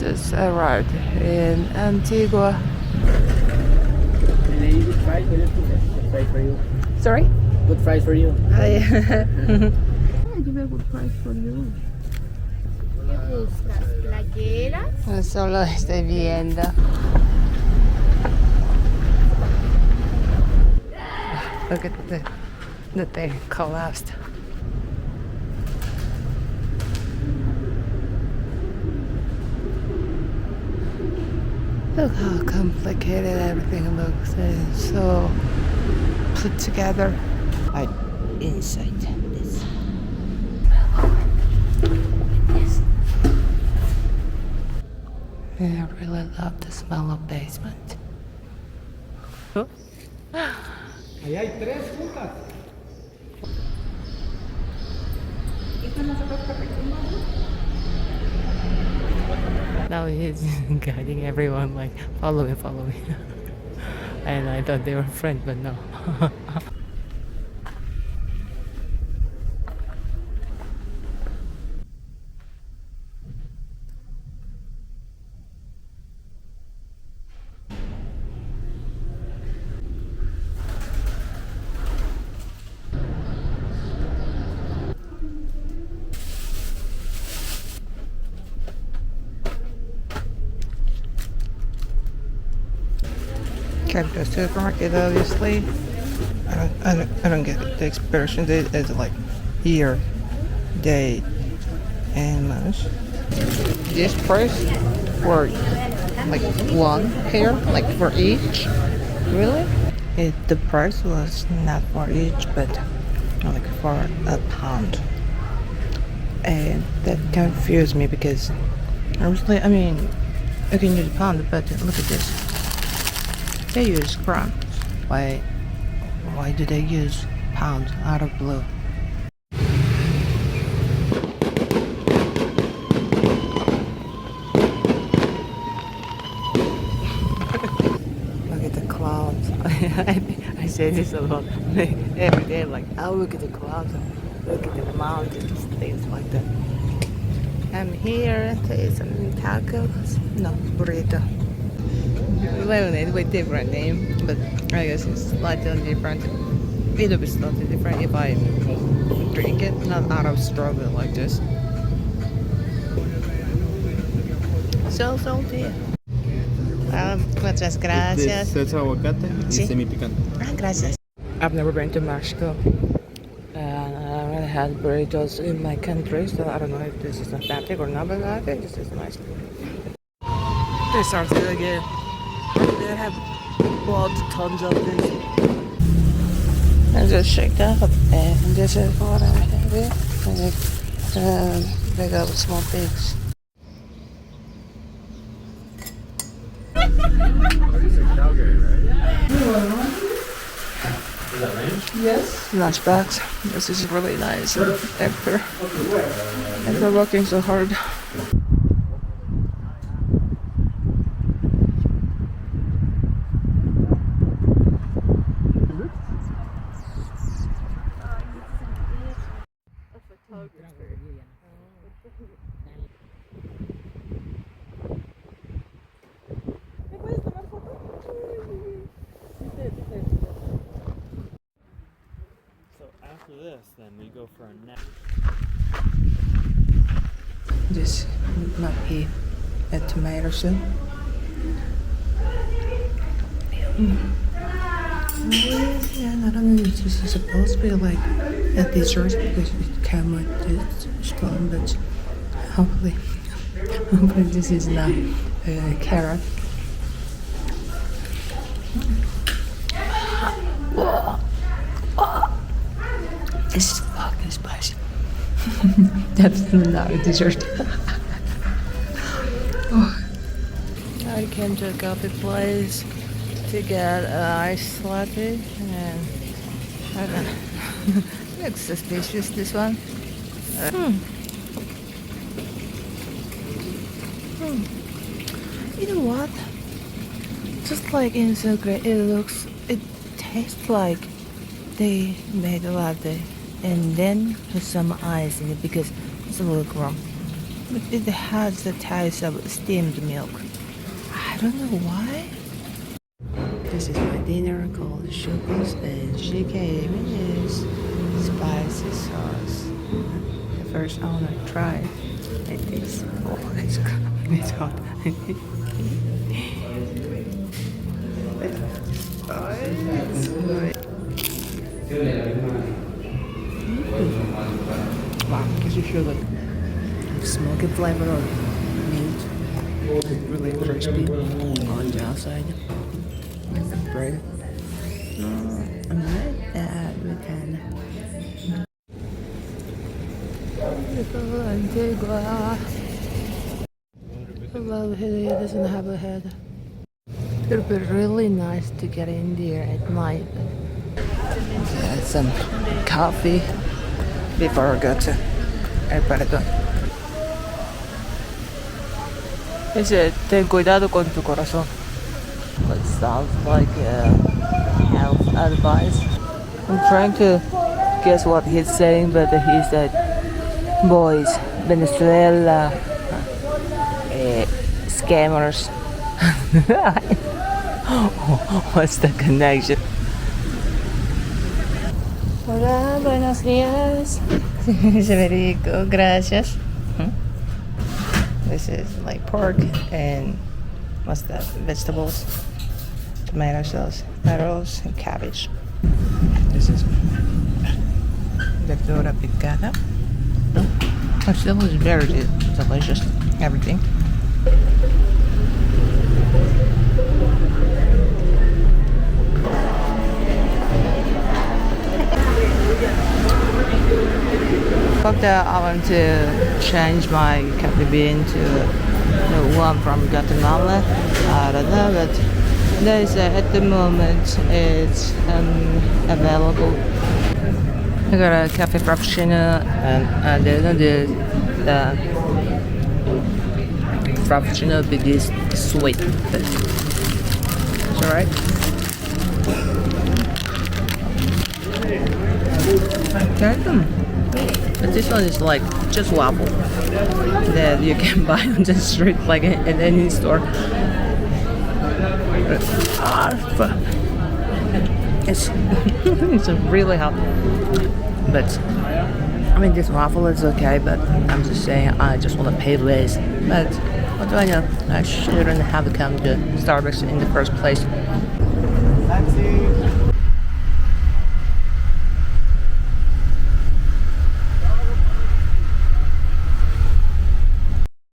just arrived in Antigua. Good price for you. Sorry? Good price for you. I give a good price for you. ¿Qué buscas? ¿Playeras? solo estoy viendo. Look at the thing collapsed. Look how complicated everything looks. It's so put together. Right inside this. I really love the smell of basement. Oh. Ahí hay 3 juntas. Now he's guiding everyone like, follow me, follow me. And I thought they were friends, but no. Catedral supermarket, obviously. I don't get the expression. It's like year, day, and month. This price for like one pair, like for each. Really? The price was not for each, but like for a pound. And that confused me because obviously, I mean, I can use a pound, but look at this. They use grams. Why do they use pounds out of blue? Look at the clouds. I say this a lot every day. Like, oh, look at the clouds. Look at the mountains, things like that. I'm here to eat some tacos. No, burrito. With different name, but I guess it's slightly different. It'll be slightly different if I drink it, not out of straw, but like this. So salty. Muchas gracias. Salsa aguacate y semi-picante. Gracias. I've never been to Mexico. And I haven't had burritos in my country, so I don't know if this is authentic or not, but I think this is nice. This sounds really good. They have tons of this. And just shake that up, and this is what I have here. They got small pigs. Yes. Lunch bags. This is really nice after working so hard. After this, then we go for a nap. This might be a tomato soup. Yeah, I don't know if this is supposed to be like a dessert because it came with this spoon, but hopefully this is not carrot. This is fucking spicy. Definitely not a dessert. I came to a coffee place to get an iced latte, and I don't know. Looks suspicious, this one. You know what? Just like in Instagram, it tastes like they made a latte and then put some ice in it because it's a little warm. But it has the taste of steamed milk. I don't know why. This is my dinner called chocos, and she gave me this spicy sauce. The first I wanna try it is it's hot. It's good. Wow, gives you feel like smoky flavor of meat. Really crispy on the outside. Like the bread. I like that we can. Little Antigua. I love it doesn't have a head. It would be really nice to get in there at night. Had some coffee before I go to El Paredón. Dice, ten cuidado con tu corazón. It sounds like health advice. I'm trying to guess what he's saying, but he said, boys, Venezuela, scammers. What's the connection? Hola, buenos días. Federico, gracias. This is like pork and what's that? Vegetables, tomato sauce, arroz, and cabbage. This is verdura picada. It still is very delicious. Everything. I want to change my coffee bean to the one from Guatemala. I don't know, but they say at the moment it's available. I got a cafe frappuccino and then the frappuccino because it's sweet, but it's alright. Okay. But this one is like just waffle that you can buy on the street, like in any store. It's it's really hot. But I mean, this waffle is okay. But I'm just saying, I just want to pay less. But what do I know? I shouldn't have come to Starbucks in the first place.